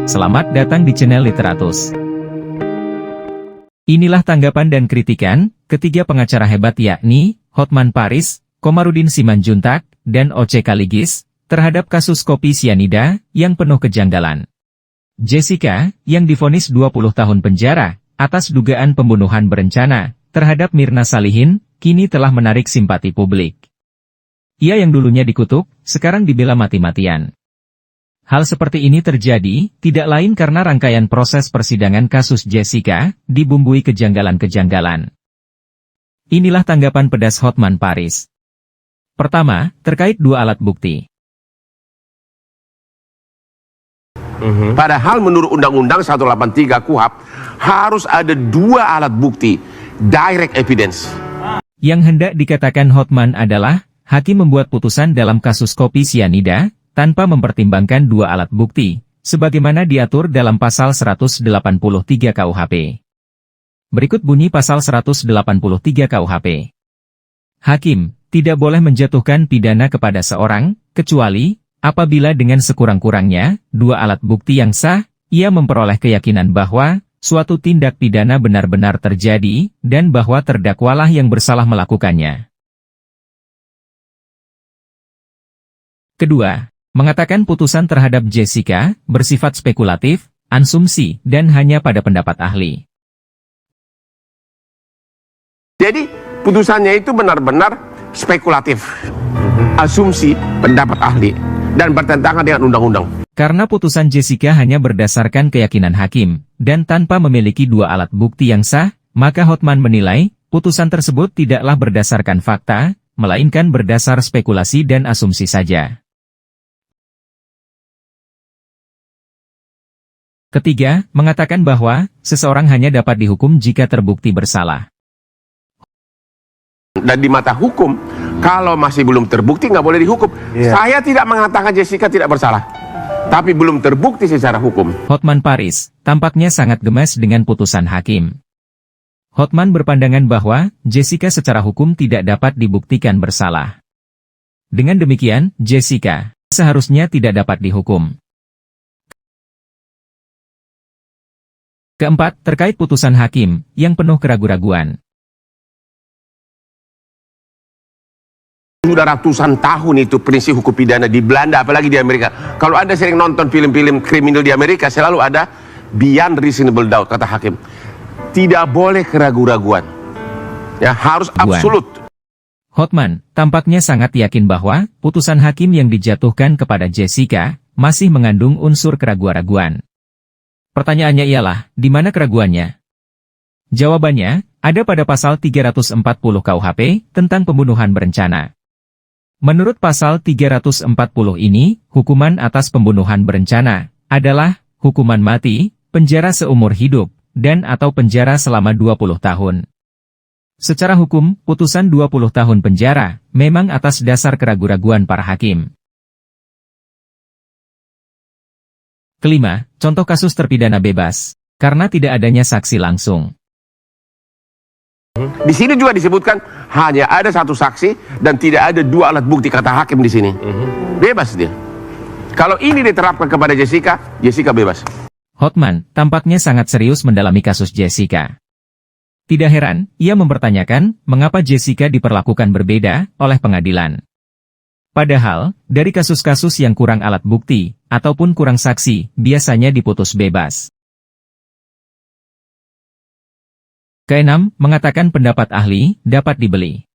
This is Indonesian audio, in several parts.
Selamat datang di channel Literatus. Inilah tanggapan dan kritikan ketiga pengacara hebat yakni Hotman Paris, Komarudin Simanjuntak, dan Oce Kaligis terhadap kasus kopi sianida yang penuh kejanggalan. Jessica, yang divonis 20 tahun penjara atas dugaan pembunuhan berencana terhadap Mirna Salihin, kini telah menarik simpati publik. Ia yang dulunya dikutuk, sekarang dibela mati-matian. Hal seperti ini terjadi, tidak lain karena rangkaian proses persidangan kasus Jessica, dibumbui kejanggalan-kejanggalan. Inilah tanggapan pedas Hotman Paris. Pertama, terkait dua alat bukti. Padahal menurut Undang-Undang 183 KUHP, harus ada dua alat bukti, direct evidence. Yang hendak dikatakan Hotman adalah, hakim membuat putusan dalam kasus kopi sianida, tanpa mempertimbangkan dua alat bukti, sebagaimana diatur dalam pasal 183 KUHP. Berikut bunyi pasal 183 KUHP. Hakim tidak boleh menjatuhkan pidana kepada seorang, kecuali apabila dengan sekurang-kurangnya dua alat bukti yang sah, ia memperoleh keyakinan bahwa suatu tindak pidana benar-benar terjadi, dan bahwa terdakwalah yang bersalah melakukannya. Kedua, mengatakan putusan terhadap Jessica bersifat spekulatif, asumsi, dan hanya pada pendapat ahli. Jadi putusannya itu benar-benar spekulatif, asumsi, pendapat ahli, dan bertentangan dengan undang-undang. Karena putusan Jessica hanya berdasarkan keyakinan hakim, dan tanpa memiliki dua alat bukti yang sah, maka Hotman menilai, putusan tersebut tidaklah berdasarkan fakta, melainkan berdasar spekulasi dan asumsi saja. Ketiga, mengatakan bahwa seseorang hanya dapat dihukum jika terbukti bersalah. Dan di mata hukum, kalau masih belum terbukti nggak boleh dihukum. Saya tidak mengatakan Jessica tidak bersalah, tapi belum terbukti secara hukum. Hotman Paris tampaknya sangat gemas dengan putusan hakim. Hotman berpandangan bahwa Jessica secara hukum tidak dapat dibuktikan bersalah. Dengan demikian, Jessica seharusnya tidak dapat dihukum. Keempat, terkait putusan hakim yang penuh keraguan-raguan. Sudah ratusan tahun itu prinsip hukum pidana di Belanda, apalagi di Amerika. Kalau Anda sering nonton film-film kriminal di Amerika, selalu ada beyond reasonable doubt, kata hakim. Tidak boleh keraguan-raguan. Ya, harus absolut. Hotman tampaknya sangat yakin bahwa putusan hakim yang dijatuhkan kepada Jessica masih mengandung unsur keraguan-raguan. Pertanyaannya ialah, di mana keraguannya? Jawabannya, ada pada pasal 340 KUHP tentang pembunuhan berencana. Menurut pasal 340 ini, hukuman atas pembunuhan berencana adalah hukuman mati, penjara seumur hidup, dan atau penjara selama 20 tahun. Secara hukum, putusan 20 tahun penjara memang atas dasar keraguan-raguan para hakim. Kelima, contoh kasus terpidana bebas, karena tidak adanya saksi langsung. Di sini juga disebutkan hanya ada satu saksi dan tidak ada dua alat bukti, kata hakim di sini. Bebas dia. Kalau ini diterapkan kepada Jessica, Jessica bebas. Hotman tampaknya sangat serius mendalami kasus Jessica. Tidak heran, ia mempertanyakan mengapa Jessica diperlakukan berbeda oleh pengadilan. Padahal, dari kasus-kasus yang kurang alat bukti, ataupun kurang saksi, biasanya diputus bebas. Keenam, mengatakan pendapat ahli dapat dibeli.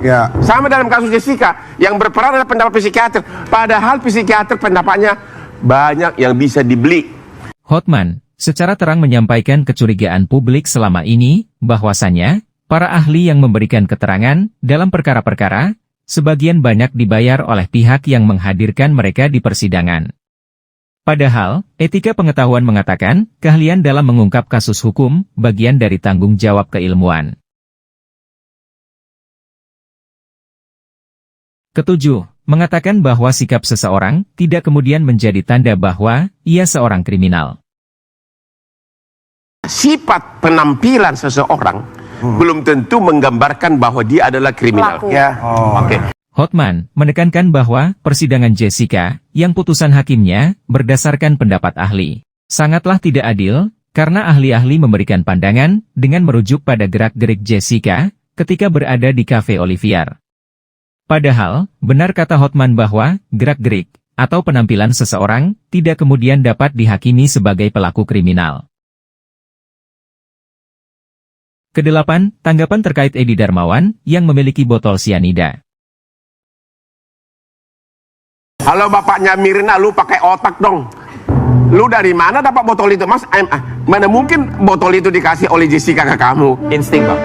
Ya. Sama dalam kasus Jessica, yang berperan adalah pendapat psikiater. Padahal psikiater pendapatnya banyak yang bisa dibeli. Hotman secara terang menyampaikan kecurigaan publik selama ini, bahwasannya, para ahli yang memberikan keterangan dalam perkara-perkara, sebagian banyak dibayar oleh pihak yang menghadirkan mereka di persidangan. Padahal, etika pengetahuan mengatakan, keahlian dalam mengungkap kasus hukum, bagian dari tanggung jawab keilmuan. Ketujuh, mengatakan bahwa sikap seseorang tidak kemudian menjadi tanda bahwa ia seorang kriminal. Sifat penampilan seseorang belum tentu menggambarkan bahwa dia adalah kriminal. Pelaku. Ya. Oke. Hotman menekankan bahwa persidangan Jessica, yang putusan hakimnya, berdasarkan pendapat ahli, sangatlah tidak adil, karena ahli-ahli memberikan pandangan dengan merujuk pada gerak-gerik Jessica ketika berada di Cafe Olivier. Padahal, benar kata Hotman bahwa gerak-gerik atau penampilan seseorang tidak kemudian dapat dihakimi sebagai pelaku kriminal. Kedelapan, tanggapan terkait Edi Darmawan yang memiliki botol sianida. Halo bapaknya Mirna, lu pakai otak dong. Lu dari mana dapat botol itu, Mas? Mana mungkin botol itu dikasih oleh Jessica ke kamu? Insting, Bang.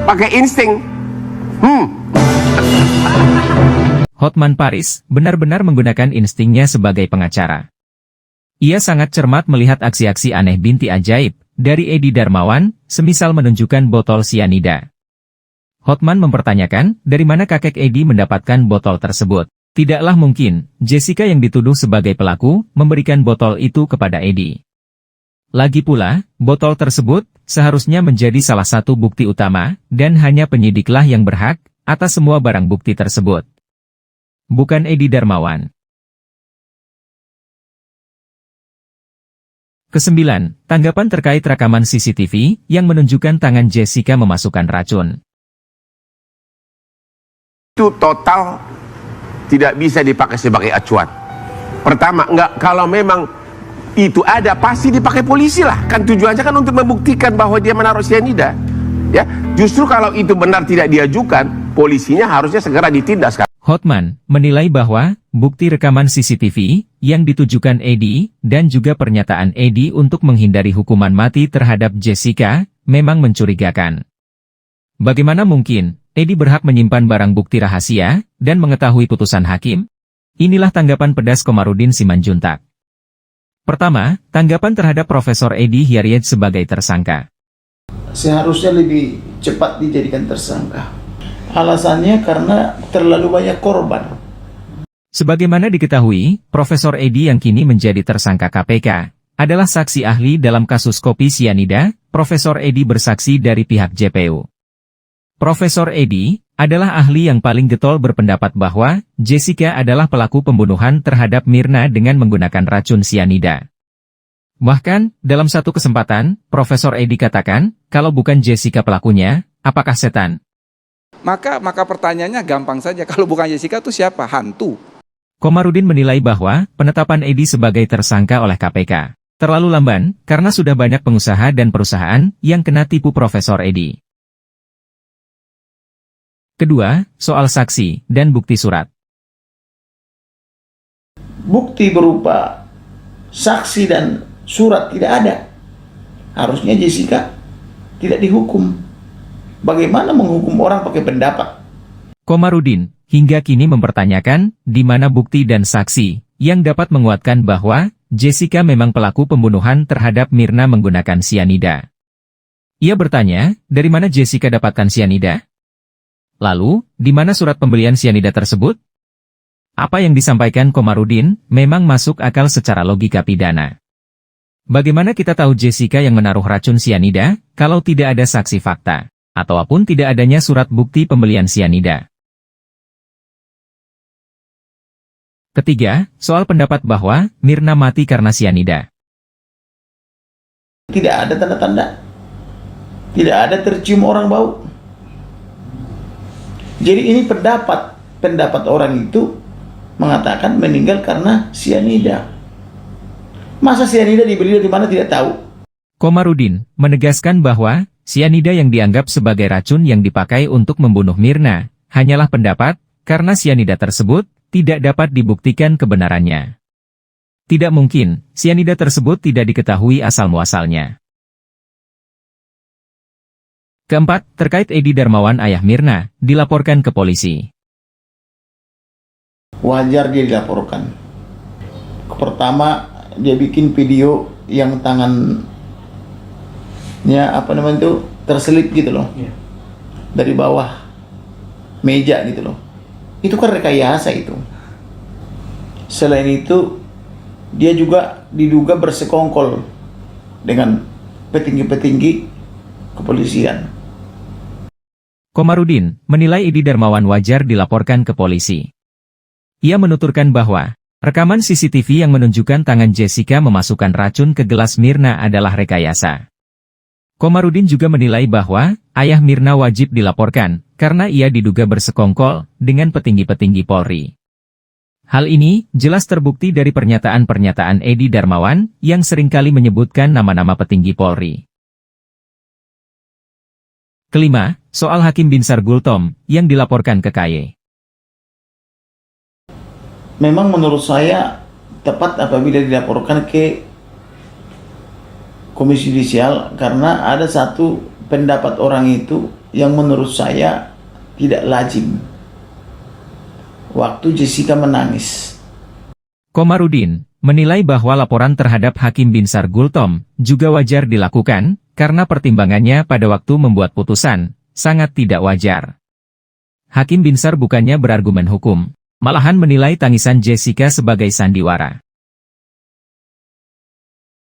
Pakai insting. Hotman Paris benar-benar menggunakan instingnya sebagai pengacara. Ia sangat cermat melihat aksi-aksi aneh binti ajaib dari Edi Darmawan, semisal menunjukkan botol sianida. Hotman mempertanyakan dari mana kakek Edi mendapatkan botol tersebut. Tidaklah mungkin Jessica yang dituduh sebagai pelaku memberikan botol itu kepada Edi. Lagi pula, botol tersebut seharusnya menjadi salah satu bukti utama dan hanya penyidiklah yang berhak atas semua barang bukti tersebut. Bukan Edi Darmawan. Kesembilan, tanggapan terkait rekaman CCTV yang menunjukkan tangan Jessica memasukkan racun. Itu total tidak bisa dipakai sebagai acuan. Pertama, kalau memang itu ada, pasti dipakai polisi lah. Kan tujuannya kan untuk membuktikan bahwa dia menaruh sianida. Ya, justru kalau itu benar tidak diajukan, polisinya harusnya segera ditindas. Hotman menilai bahwa bukti rekaman CCTV yang ditujukan Edi dan juga pernyataan Edi untuk menghindari hukuman mati terhadap Jessica memang mencurigakan. Bagaimana mungkin Edi berhak menyimpan barang bukti rahasia dan mengetahui putusan hakim? Inilah tanggapan pedas Komarudin Simanjuntak. Pertama, tanggapan terhadap Profesor Edi Hiaryet sebagai tersangka. Seharusnya lebih cepat dijadikan tersangka. Alasannya karena terlalu banyak korban. Sebagaimana diketahui, Profesor Edi yang kini menjadi tersangka KPK adalah saksi ahli dalam kasus kopi sianida. Profesor Edi bersaksi dari pihak JPU. Profesor Edi adalah ahli yang paling getol berpendapat bahwa Jessica adalah pelaku pembunuhan terhadap Mirna dengan menggunakan racun sianida. Bahkan, dalam satu kesempatan, Profesor Edi katakan, kalau bukan Jessica pelakunya, apakah setan? Maka pertanyaannya gampang saja, kalau bukan Jessica itu siapa? Hantu. Komarudin menilai bahwa penetapan Edi sebagai tersangka oleh KPK terlalu lamban karena sudah banyak pengusaha dan perusahaan yang kena tipu Profesor Edi. Kedua, soal saksi dan bukti surat. Bukti berupa saksi dan surat tidak ada. Harusnya Jessica tidak dihukum. Bagaimana menghukum orang pakai pendapat? Komarudin hingga kini mempertanyakan di mana bukti dan saksi yang dapat menguatkan bahwa Jessica memang pelaku pembunuhan terhadap Mirna menggunakan sianida. Ia bertanya, dari mana Jessica dapatkan sianida? Lalu, di mana surat pembelian sianida tersebut? Apa yang disampaikan Komarudin memang masuk akal secara logika pidana. Bagaimana kita tahu Jessica yang menaruh racun sianida kalau tidak ada saksi fakta, ataupun tidak adanya surat bukti pembelian sianida? Ketiga, soal pendapat bahwa Mirna mati karena sianida. Tidak ada tanda-tanda. Tidak ada tercium orang bau. Jadi ini pendapat orang itu mengatakan meninggal karena sianida. Masa sianida dibeli dari mana tidak tahu. Komarudin menegaskan bahwa sianida yang dianggap sebagai racun yang dipakai untuk membunuh Mirna hanyalah pendapat karena sianida tersebut tidak dapat dibuktikan kebenarannya. Tidak mungkin sianida tersebut tidak diketahui asal-muasalnya. Keempat, terkait Edi Darmawan ayah Mirna, dilaporkan ke polisi. Wajar dia dilaporkan. Pertama, dia bikin video yang tangannya terselip gitu loh. Dari bawah meja gitu loh. Itu kan rekayasa itu. Selain itu, dia juga diduga bersekongkol dengan petinggi-petinggi kepolisian. Komarudin menilai Edi Darmawan wajar dilaporkan ke polisi. Ia menuturkan bahwa rekaman CCTV yang menunjukkan tangan Jessica memasukkan racun ke gelas Mirna adalah rekayasa. Komarudin juga menilai bahwa ayah Mirna wajib dilaporkan karena ia diduga bersekongkol dengan petinggi-petinggi Polri. Hal ini jelas terbukti dari pernyataan-pernyataan Edi Darmawan yang seringkali menyebutkan nama-nama petinggi Polri. Kelima, soal Hakim Binsar Gultom yang dilaporkan ke KY. Memang menurut saya tepat apabila dilaporkan ke Komisi Yudisial karena ada satu pendapat orang itu yang menurut saya tidak lazim. Waktu Jessica menangis. Komarudin menilai bahwa laporan terhadap Hakim Binsar Gultom juga wajar dilakukan karena pertimbangannya pada waktu membuat putusan sangat tidak wajar. Hakim Binsar bukannya berargumen hukum, malahan menilai tangisan Jessica sebagai sandiwara.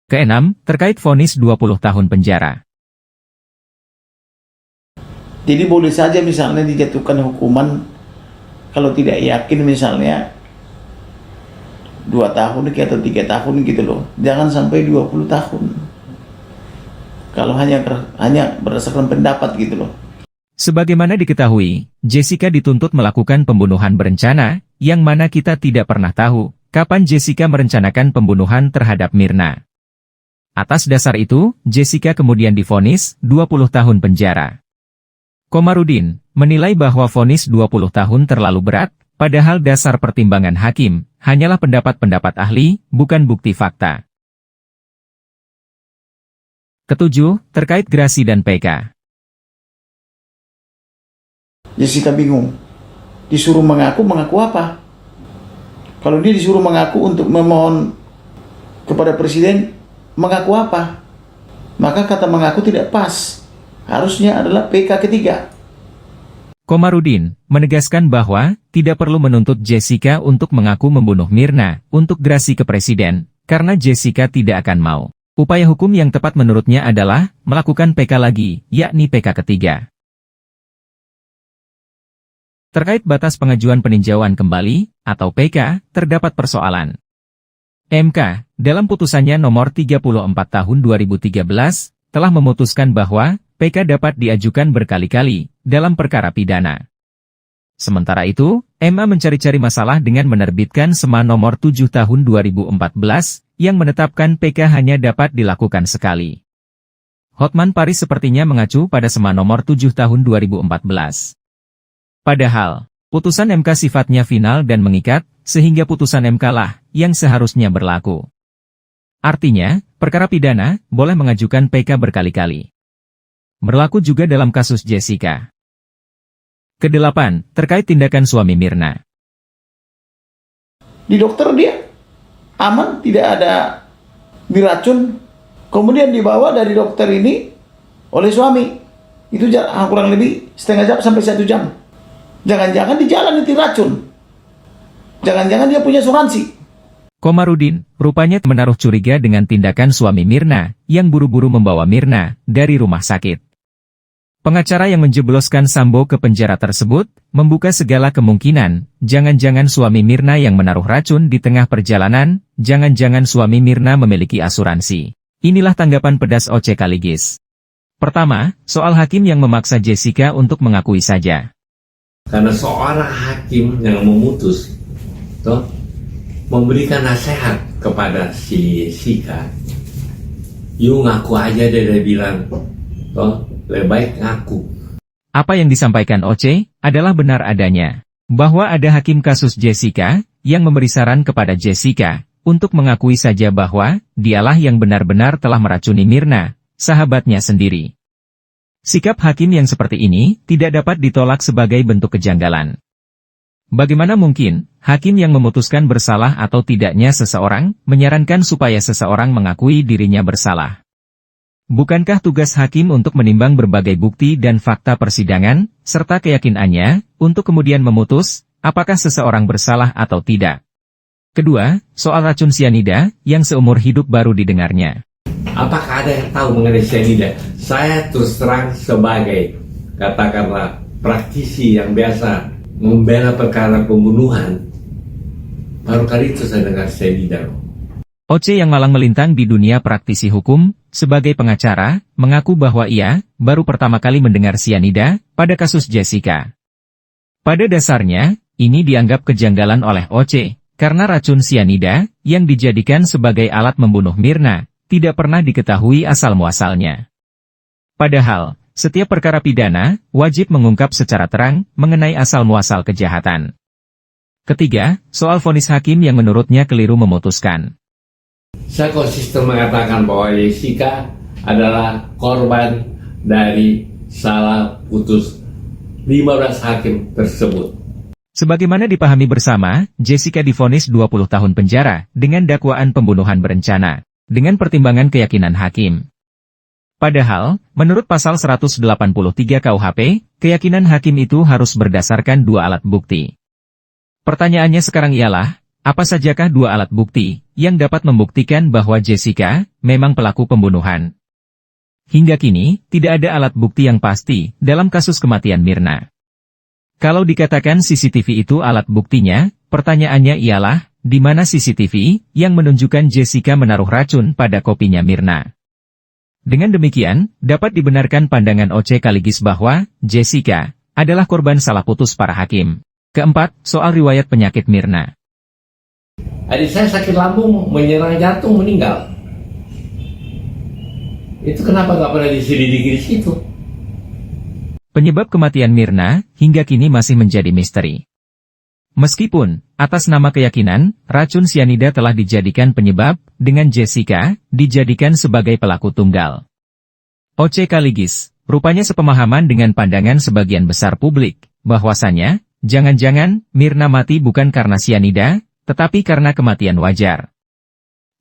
Keenam, terkait vonis 20 tahun penjara. Jadi boleh saja misalnya dijatuhkan hukuman kalau tidak yakin misalnya 2 tahun atau 3 tahun gitu loh. Jangan sampai 20 tahun. Kalau hanya berdasarkan pendapat gitu loh. Sebagaimana diketahui, Jessica dituntut melakukan pembunuhan berencana, yang mana kita tidak pernah tahu kapan Jessica merencanakan pembunuhan terhadap Mirna. Atas dasar itu, Jessica kemudian divonis 20 tahun penjara. Komarudin menilai bahwa vonis 20 tahun terlalu berat, padahal dasar pertimbangan hakim hanyalah pendapat-pendapat ahli, bukan bukti fakta. Ketujuh, terkait Grasi dan PK. Jessica bingung. Disuruh mengaku apa? Kalau dia disuruh mengaku untuk memohon kepada presiden, mengaku apa? Maka kata mengaku tidak pas. Harusnya adalah PK ketiga. Komarudin menegaskan bahwa tidak perlu menuntut Jessica untuk mengaku membunuh Mirna untuk grasi ke presiden, karena Jessica tidak akan mau. Upaya hukum yang tepat menurutnya adalah melakukan PK lagi, yakni PK ketiga. Terkait batas pengajuan peninjauan kembali, atau PK, terdapat persoalan. MK, dalam putusannya nomor 34 tahun 2013, telah memutuskan bahwa PK dapat diajukan berkali-kali dalam perkara pidana. Sementara itu, MA mencari-cari masalah dengan menerbitkan SEMA nomor 7 tahun 2014, yang menetapkan PK hanya dapat dilakukan sekali. Hotman Paris sepertinya mengacu pada SEMA nomor 7 tahun 2014. Padahal, putusan MK sifatnya final dan mengikat, sehingga putusan MK lah yang seharusnya berlaku. Artinya, perkara pidana boleh mengajukan PK berkali-kali. Berlaku juga dalam kasus Jessica. Kedelapan, terkait tindakan suami Mirna. Di dokter dia aman, tidak ada diracun. Kemudian dibawa dari dokter ini oleh suami. Itu kurang lebih setengah jam sampai 1 jam. Jangan-jangan di jalan itu racun. Jangan-jangan dia punya asuransi. Komarudin rupanya menaruh curiga dengan tindakan suami Mirna yang buru-buru membawa Mirna dari rumah sakit. Pengacara yang menjebloskan Sambo ke penjara tersebut membuka segala kemungkinan, jangan-jangan suami Mirna yang menaruh racun di tengah perjalanan, jangan-jangan suami Mirna memiliki asuransi. Inilah tanggapan pedas OC Kaligis. Pertama, soal hakim yang memaksa Jessica untuk mengakui saja. Karena seorang hakim yang memutus, toh, memberikan nasihat kepada si Jessica, "You ngaku aja deh," dia bilang, toh, lebih baik ngaku. Apa yang disampaikan OC adalah benar adanya, bahwa ada hakim kasus Jessica yang memberi saran kepada Jessica untuk mengakui saja bahwa dialah yang benar-benar telah meracuni Mirna, sahabatnya sendiri. Sikap hakim yang seperti ini tidak dapat ditolak sebagai bentuk kejanggalan. Bagaimana mungkin hakim yang memutuskan bersalah atau tidaknya seseorang menyarankan supaya seseorang mengakui dirinya bersalah? Bukankah tugas hakim untuk menimbang berbagai bukti dan fakta persidangan, serta keyakinannya, untuk kemudian memutus apakah seseorang bersalah atau tidak? Kedua, soal racun sianida yang seumur hidup baru didengarnya. Apakah ada yang tahu mengenai sianida? Saya terus terang sebagai, katakanlah, praktisi yang biasa membela perkara pembunuhan, baru kali itu saya dengar cyanida. Oce yang malang melintang di dunia praktisi hukum, sebagai pengacara, mengaku bahwa ia baru pertama kali mendengar cyanida pada kasus Jessica. Pada dasarnya, ini dianggap kejanggalan oleh Oce, karena racun cyanida yang dijadikan sebagai alat membunuh Mirna tidak pernah diketahui asal-muasalnya. Padahal, setiap perkara pidana wajib mengungkap secara terang mengenai asal-muasal kejahatan. Ketiga, soal vonis hakim yang menurutnya keliru memutuskan. Saya konsisten mengatakan bahwa Jessica adalah korban dari salah putus 15 hakim tersebut. Sebagaimana dipahami bersama, Jessica divonis 20 tahun penjara dengan dakwaan pembunuhan berencana, dengan pertimbangan keyakinan hakim. Padahal, menurut pasal 183 KUHP, keyakinan hakim itu harus berdasarkan dua alat bukti. Pertanyaannya sekarang ialah, apa sajakah dua alat bukti yang dapat membuktikan bahwa Jessica memang pelaku pembunuhan? Hingga kini, tidak ada alat bukti yang pasti dalam kasus kematian Mirna. Kalau dikatakan CCTV itu alat buktinya, pertanyaannya ialah, di mana CCTV yang menunjukkan Jessica menaruh racun pada kopinya Mirna? Dengan demikian, dapat dibenarkan pandangan Oce Kaligis bahwa Jessica adalah korban salah putus para hakim. Keempat, soal riwayat penyakit Mirna. Adik saya sakit lambung, menyerang jantung, meninggal. Itu kenapa nggak pernah diselidiki di situ? Penyebab kematian Mirna hingga kini masih menjadi misteri. Meskipun, atas nama keyakinan, racun cyanida telah dijadikan penyebab, dengan Jessica dijadikan sebagai pelaku tunggal. Oce Kaligis, rupanya sepemahaman dengan pandangan sebagian besar publik, bahwasanya, jangan-jangan Mirna mati bukan karena cyanida, tetapi karena kematian wajar.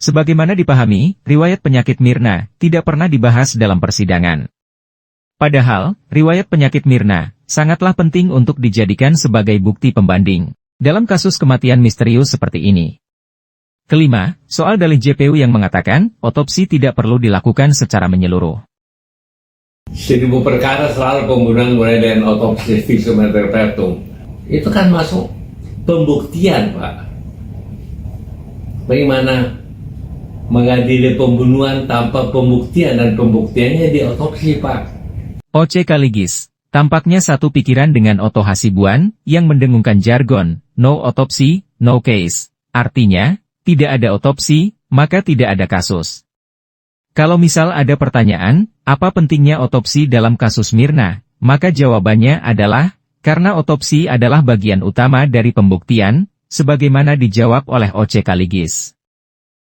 Sebagaimana dipahami, riwayat penyakit Mirna tidak pernah dibahas dalam persidangan. Padahal, riwayat penyakit Mirna sangatlah penting untuk dijadikan sebagai bukti pembanding dalam kasus kematian misterius seperti ini. Kelima, soal dalih JPU yang mengatakan otopsi tidak perlu dilakukan secara menyeluruh. 1000 perkara selalu pembunuhan mulai dengan otopsi visum et repertum. Itu kan masuk pembuktian, Pak. Bagaimana mengadili pembunuhan tanpa pembuktian, dan pembuktiannya di otopsi, Pak. Oce Kaligis, tampaknya satu pikiran dengan Otto Hasibuan yang mendengungkan jargon, no autopsy, no case. Artinya, tidak ada otopsi, maka tidak ada kasus. Kalau misal ada pertanyaan, apa pentingnya otopsi dalam kasus Mirna, maka jawabannya adalah, karena otopsi adalah bagian utama dari pembuktian, sebagaimana dijawab oleh Oce Kaligis.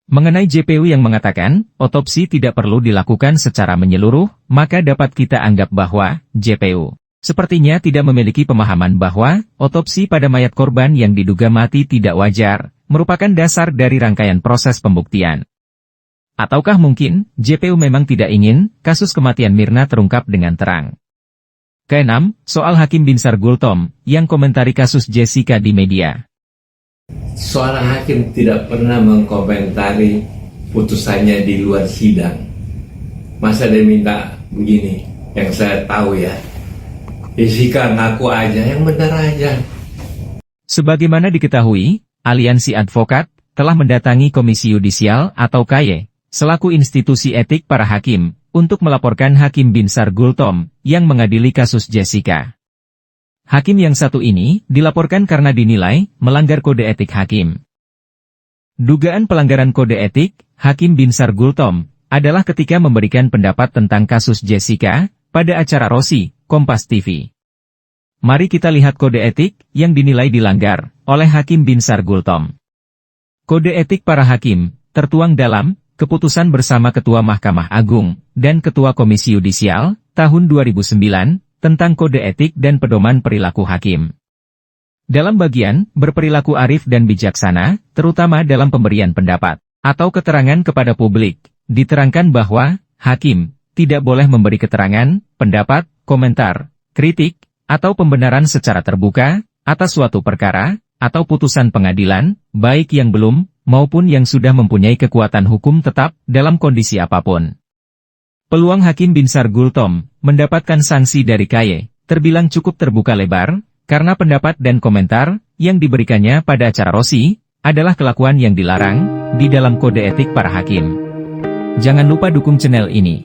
Mengenai JPU yang mengatakan, otopsi tidak perlu dilakukan secara menyeluruh, maka dapat kita anggap bahwa, JPU sepertinya tidak memiliki pemahaman bahwa, otopsi pada mayat korban yang diduga mati tidak wajar, merupakan dasar dari rangkaian proses pembuktian. Ataukah mungkin, JPU memang tidak ingin, kasus kematian Mirna terungkap dengan terang. Keenam, soal Hakim Binsar Gultom, yang komentari kasus Jessica di media. Seorang hakim tidak pernah mengkomentari putusannya di luar sidang. Masa dia minta begini? Yang saya tahu ya, Jessica ngaku aja, yang benar aja. Sebagaimana diketahui, Aliansi Advokat telah mendatangi Komisi Yudisial atau KY, selaku institusi etik para hakim, untuk melaporkan Hakim Binsar Gultom yang mengadili kasus Jessica. Hakim yang satu ini dilaporkan karena dinilai melanggar kode etik hakim. Dugaan pelanggaran kode etik Hakim Binsar Gultom adalah ketika memberikan pendapat tentang kasus Jessica pada acara Rosi, Kompas TV. Mari kita lihat kode etik yang dinilai dilanggar oleh Hakim Binsar Gultom. Kode etik para hakim tertuang dalam Keputusan Bersama Ketua Mahkamah Agung dan Ketua Komisi Yudisial tahun 2009 tentang kode etik dan pedoman perilaku hakim. Dalam bagian berperilaku arif dan bijaksana, terutama dalam pemberian pendapat atau keterangan kepada publik, diterangkan bahwa hakim tidak boleh memberi keterangan, pendapat, komentar, kritik, atau pembenaran secara terbuka atas suatu perkara atau putusan pengadilan, baik yang belum maupun yang sudah mempunyai kekuatan hukum tetap dalam kondisi apapun. Peluang Hakim Binsar Gultom mendapatkan sanksi dari KY terbilang cukup terbuka lebar, karena pendapat dan komentar yang diberikannya pada acara Rossi adalah kelakuan yang dilarang di dalam kode etik para hakim. Jangan lupa dukung channel ini.